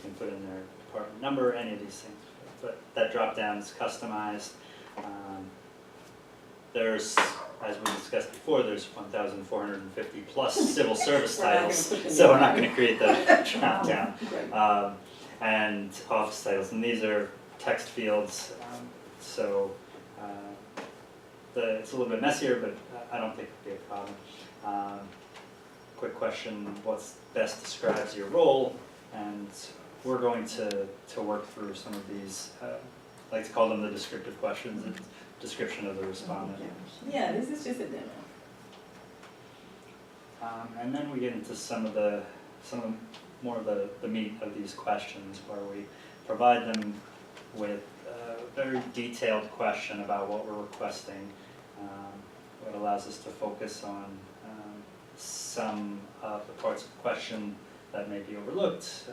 can put in their department number, any of these things. But that drop down is customized. There's, as we discussed before, there's 1,450 plus civil service We're not gonna titles, put them so in. we're not gonna create that drop down. Right. And office titles, and these are text fields, so it's a little bit messier, but I don't think it'll be a problem. Quick question, what's best describes your role? And we're going to work through some of these, I like to call them the descriptive questions, a description of the respondent. Yeah, this is just a demo. And then we get into some more of the meat of these questions, where we provide them with a very detailed question about what we're requesting, what allows us to focus on some of the parts of the question that may be overlooked,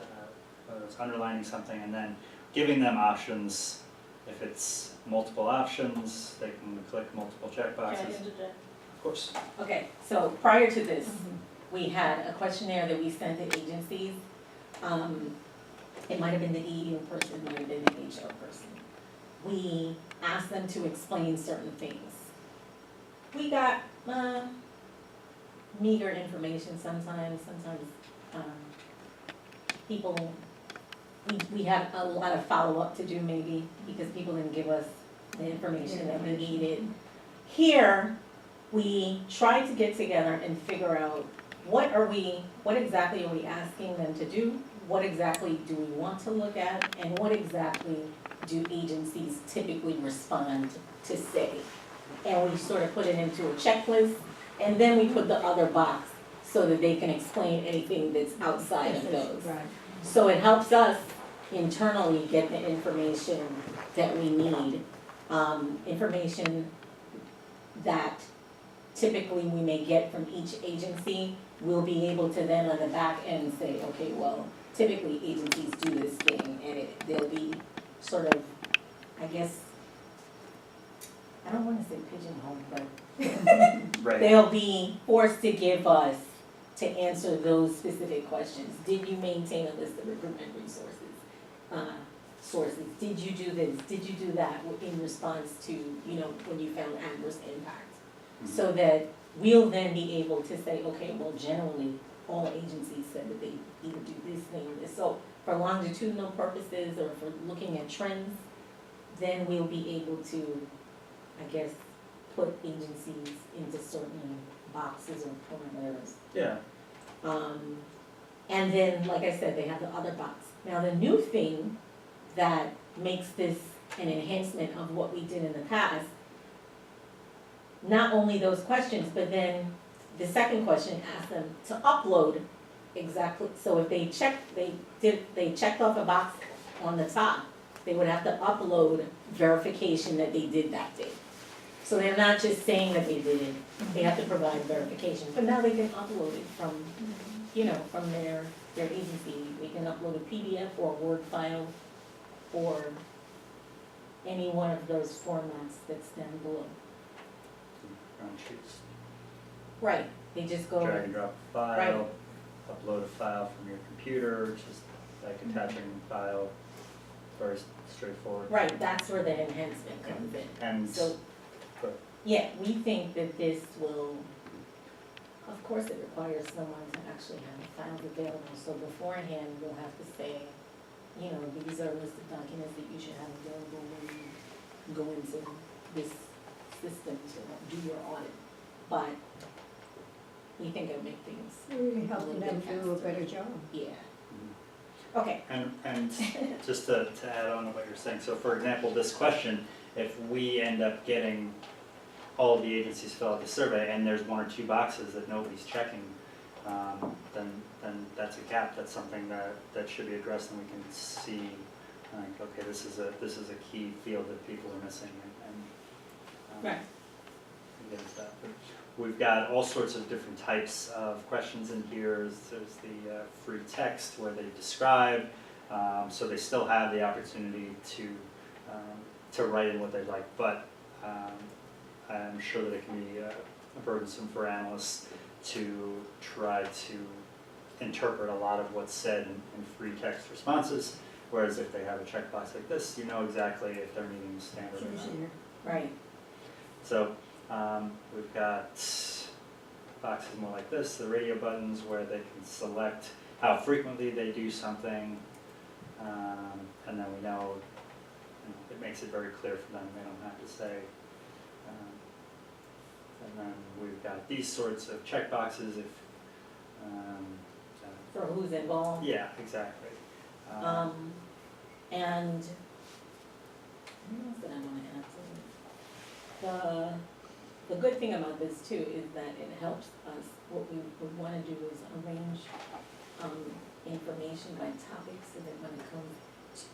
whether it's underlining something, and then giving them options. If it's multiple options, they can click multiple checkboxes. Can I interject? Of course. Okay, so prior to this, we had a questionnaire that we sent to agencies. It might have been the EEO person, might have been the HR person. We asked them to explain certain things. We got meager information sometimes, people, we had a lot of follow-up to do maybe, because people didn't give us the information that we needed. Here, we tried to get together and figure out what exactly are we asking them to do? What exactly do we want to look at? And what exactly do agencies typically respond to say? And we sort of put it into a checklist, and then we put the other box so that they can explain anything that's outside of those. Right. So it helps us internally get the information that we need. Information that typically we may get from each agency, we'll be able to then on the back end say, okay, well, typically agencies do this thing, and they'll be sort of, I guess, I don't wanna say pigeonhole, but Right. they'll be forced to give us to answer those specific questions. Did you maintain a list of recruitment resources? Sources, did you do this, did you do that in response to, when you found adverse impact? So that we'll then be able to say, okay, well, generally, all agencies said that they either do this thing or this. So for longitudinal purposes or for looking at trends, then we'll be able to, I guess, put agencies into certain boxes or parameters. Yeah. And then, like I said, they have the other box. Now, the new thing that makes this an enhancement of what we did in the past, not only those questions, but then the second question asks them to upload exactly, so if they checked off a box on the top, they would have to upload verification that they did that day. So they're not just saying that they did it, they have to provide verification, but now they can upload it from, from their agency. They can upload a PDF or a Word file or any one of those formats that's down below. Ground sheets. Right, they just go. Drag and drop a file, upload a file from your computer, just like attaching a file, very straightforward. Right, that's where the enhancement comes in. And, So, but, yeah, we think that this will, of course, it requires someone to actually have the files available. So beforehand, we'll have to say, these are a list of documents that you should have available when you go into this system to do your audit. But we think it'll make things, Really helping them do a better job. yeah. Okay, and just to add on to what you're saying, so for example, this question, if we end up getting all of the agencies fill out the survey and there's one or two boxes that nobody's checking, then that's a gap, that's something that should be addressed, and we can see, like, okay, this is a key field that people are missing, and right. get into that. But we've got all sorts of different types of questions in here. There's the free text where they describe, so they still have the opportunity to write in what they'd like, but I'm sure that it can be burdensome for analysts to try to interpret a lot of what's said in free text responses, whereas if they have a checkbox like this, you know exactly if they're meeting the standard or not. Easier. Right, So we've got boxes more like this, the radio buttons where they can select how frequently they do something, and then we know, it makes it very clear for them, they don't have to say. And then we've got these sorts of checkboxes if, for who's involved. yeah, exactly. And what else did I wanna add to it? The good thing about this too is that it helps us, what we would wanna do is arrange, information by topic, so that when it comes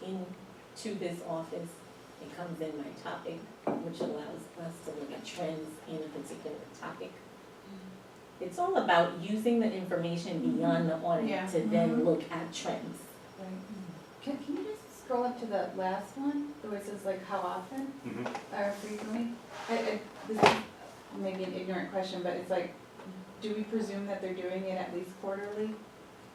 into this office, it comes in by topic, which allows us to look at trends in a particular topic. It's all about using the information beyond the audit Yeah. to then look at trends. Can you just scroll up to the last one, the way it says like how often Mhm. or frequently? This is maybe an ignorant question, but it's like, do we presume that they're doing it at least quarterly?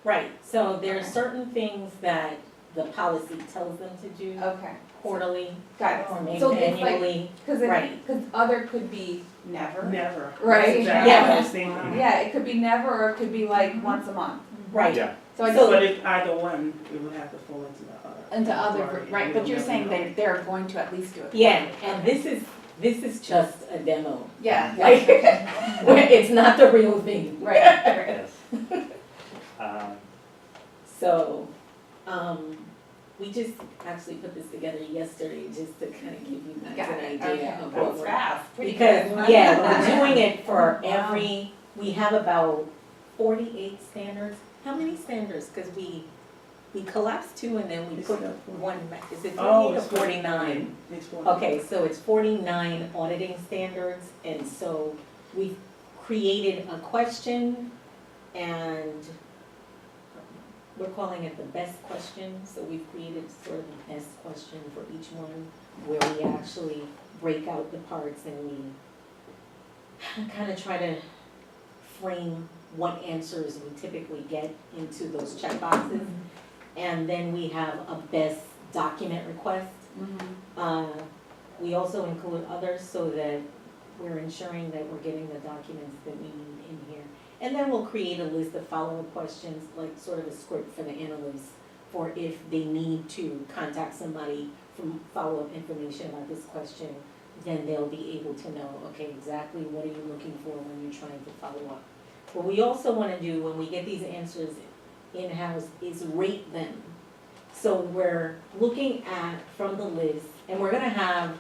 Right, so there's Okay. certain things that the policy tells them to do Okay, quarterly got or it. maybe So it's like, annually. cause Right. cause other could be never. Never. Right. That's exactly Yeah. what I was thinking. Yeah, it could be never, or it could be like once a month. Right, Yeah, So I So- just, But if either one, it would have to fall into the other. into other, Right, right, we but don't you're never saying know. they're going to at least do it. yeah, quarterly. and this is just a demo. Yeah, Like- okay, Where it's not the real thing. right, right. yes. So, we just actually put this together yesterday just to kind of give you guys Got an it, idea okay. of what That's we're. fast. Pretty Because, good. yeah, we're doing it for Wow. every, we have about 48 standards. How many standards? Because we collapsed two and then we It's put not one back. Is it 48 Oh, or it's 49? It's 49. Okay, so it's 49 auditing standards, and so we've created a question, and we're calling it the best question, so we've created sort of the best question for each one, where we actually break out the parts and we kind of try to frame what answers we typically get into those checkboxes. And then we have a best document request. Mhm. We also include others so that we're ensuring that we're getting the documents that we need in here. And then we'll create a list of follow-up questions, like sort of a script for the analysts, for if they need to contact somebody from follow-up information about this question, then they'll be able to know, okay, exactly what are you looking for when you're trying to follow up. What we also wanna do when we get these answers in-house is rate them. So we're looking at from the list, and we're gonna have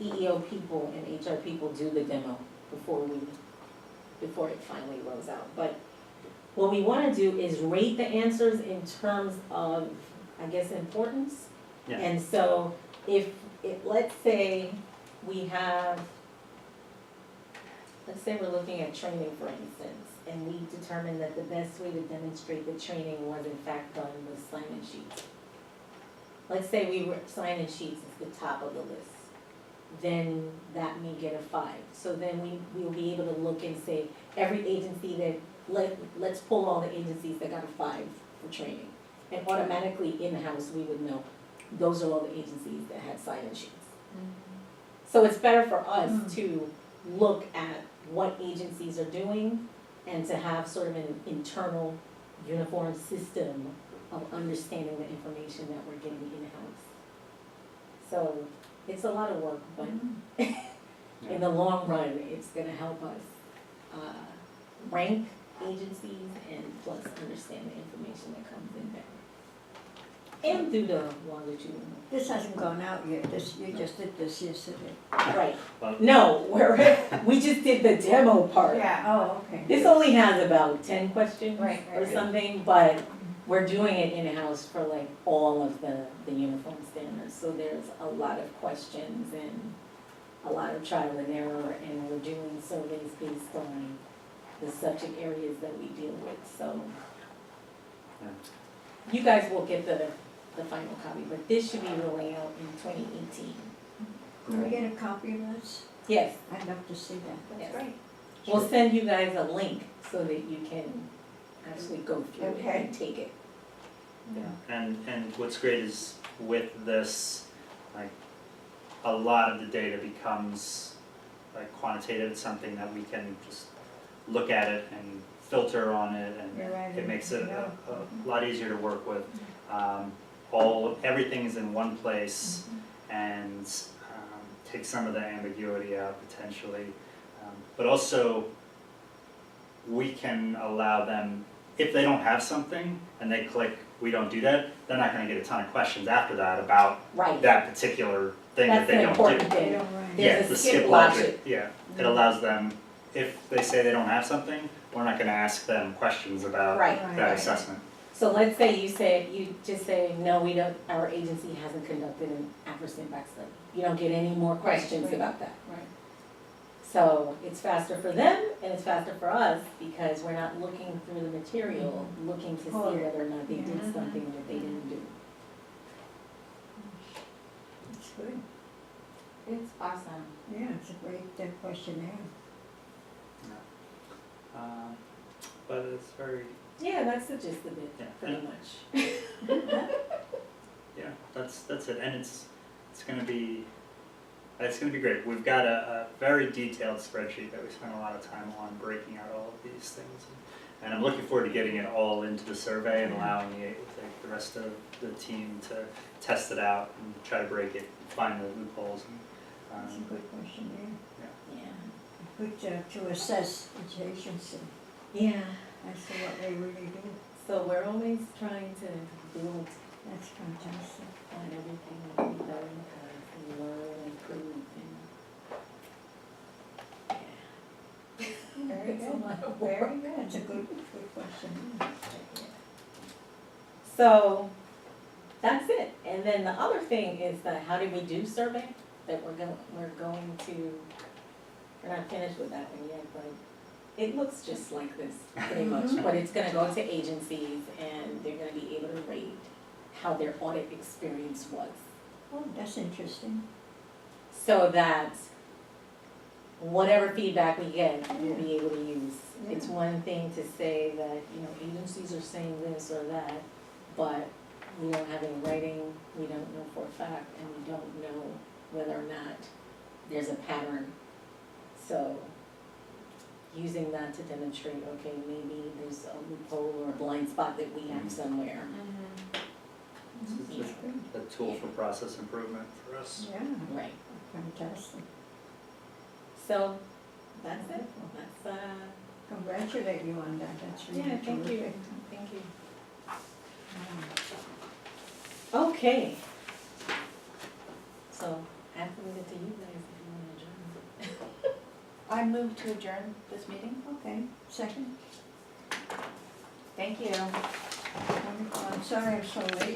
EEO people and HR people do the demo before it finally rolls out. But what we wanna do is rate the answers in terms of, I guess, importance. Yeah. And so if, let's say we have, let's say we're looking at training, for instance, and we determined that the best way to demonstrate the training was in fact done with sign-in sheets. Let's say we were, sign-in sheets is the top of the list, then that may get a 5. So then we'll be able to look and say, every agency that, let's pull all the agencies that got a 5 for training. And automatically in-house, we would know, those are all the agencies that had sign-in sheets. So it's better for us to look at what agencies are doing and to have sort of an internal uniform system of understanding the information that we're getting in-house. So it's a lot of work, but in the long run, it's gonna help us rank agencies and plus understand the information that comes in there. And do the longitudinal. This hasn't gone out yet, you just did this yesterday. Right. Well- No, we just did the demo part. Yeah, Oh, okay. This only has about 10 questions Right, or right. something, but we're doing it in-house for like all of the uniform standards. So there's a lot of questions and a lot of trial and error, and we're doing surveys based on the subject areas that we deal with, so. Yeah. You guys will get the final copy, but this should be rolling out in 2018. Can we get a copy of this? Yes, I'd love to see that. yes. that's great. We'll send you guys a link so that you can actually go through it Okay. and take it. Yeah, and what's great is with this, like, a lot of the data becomes like quantitative, it's something that we can just look at it and filter on it, and You're right, it makes it yeah. a lot easier to work with. Everything's in one place, and take some of the ambiguity out potentially. But also, we can allow them, if they don't have something and they click, we don't do that, they're not gonna get a ton of questions after that about Right, that particular thing that that's they the don't do. important They thing. don't write. There's Yeah, a the skip skip logic. logic, yeah, it allows them, if they say they don't have something, we're not gonna ask them questions about Right, that assessment. so let's say you just say, no, we don't, our agency hasn't conducted an adverse impact study. You don't get any more questions right. about that. Right. So it's faster for them and it's faster for us because we're not looking through the material, looking to see Oh, whether or not they did Mhm. something that they didn't do. It's good. It's awesome. Yeah, it's a great questionnaire. But it's very, Yeah, that's the gist of it, Yeah. pretty much. yeah, that's it, and it's gonna be great. We've got a very detailed spreadsheet that we spent a lot of time on breaking out all of these things. And I'm looking forward to getting it all into the survey and allowing the rest of the team to test it out and try to break it, find the loopholes. It's a And, good questionnaire. Yeah. Good to assess each agency Yeah, as to what they really do. so we're always trying to build That's fantastic. on everything that we've done, and learn and improve and, Very It's a good. lot of Very good. That's a good questionnaire. So, that's it. And then the other thing is the how did we do survey that we're going to, we're not finished with that one yet, but it looks just like this, pretty much. But it's gonna go to agencies and they're gonna be able to rate how their audit experience was. Oh, that's interesting. So that whatever feedback we get, we'll be able to use. It's Yeah. one thing to say that, agencies are saying this or that, but we don't have any writing, we don't know for a fact, and we don't know whether or not there's a pattern. So, using that to demonstrate, okay, maybe there's a loophole or a blind spot that we have somewhere. It's just a tool for process improvement for us. Yeah, Right. fantastic. So, that's it. That's, Congratulate you on that, that's really yeah, thank you, terrific. thank you. Wow. Okay. So, after we get to you guys, if you wanna adjourn. I move to adjourn this meeting. Okay, second. Thank you. Wonderful. I'm sorry I'm so late.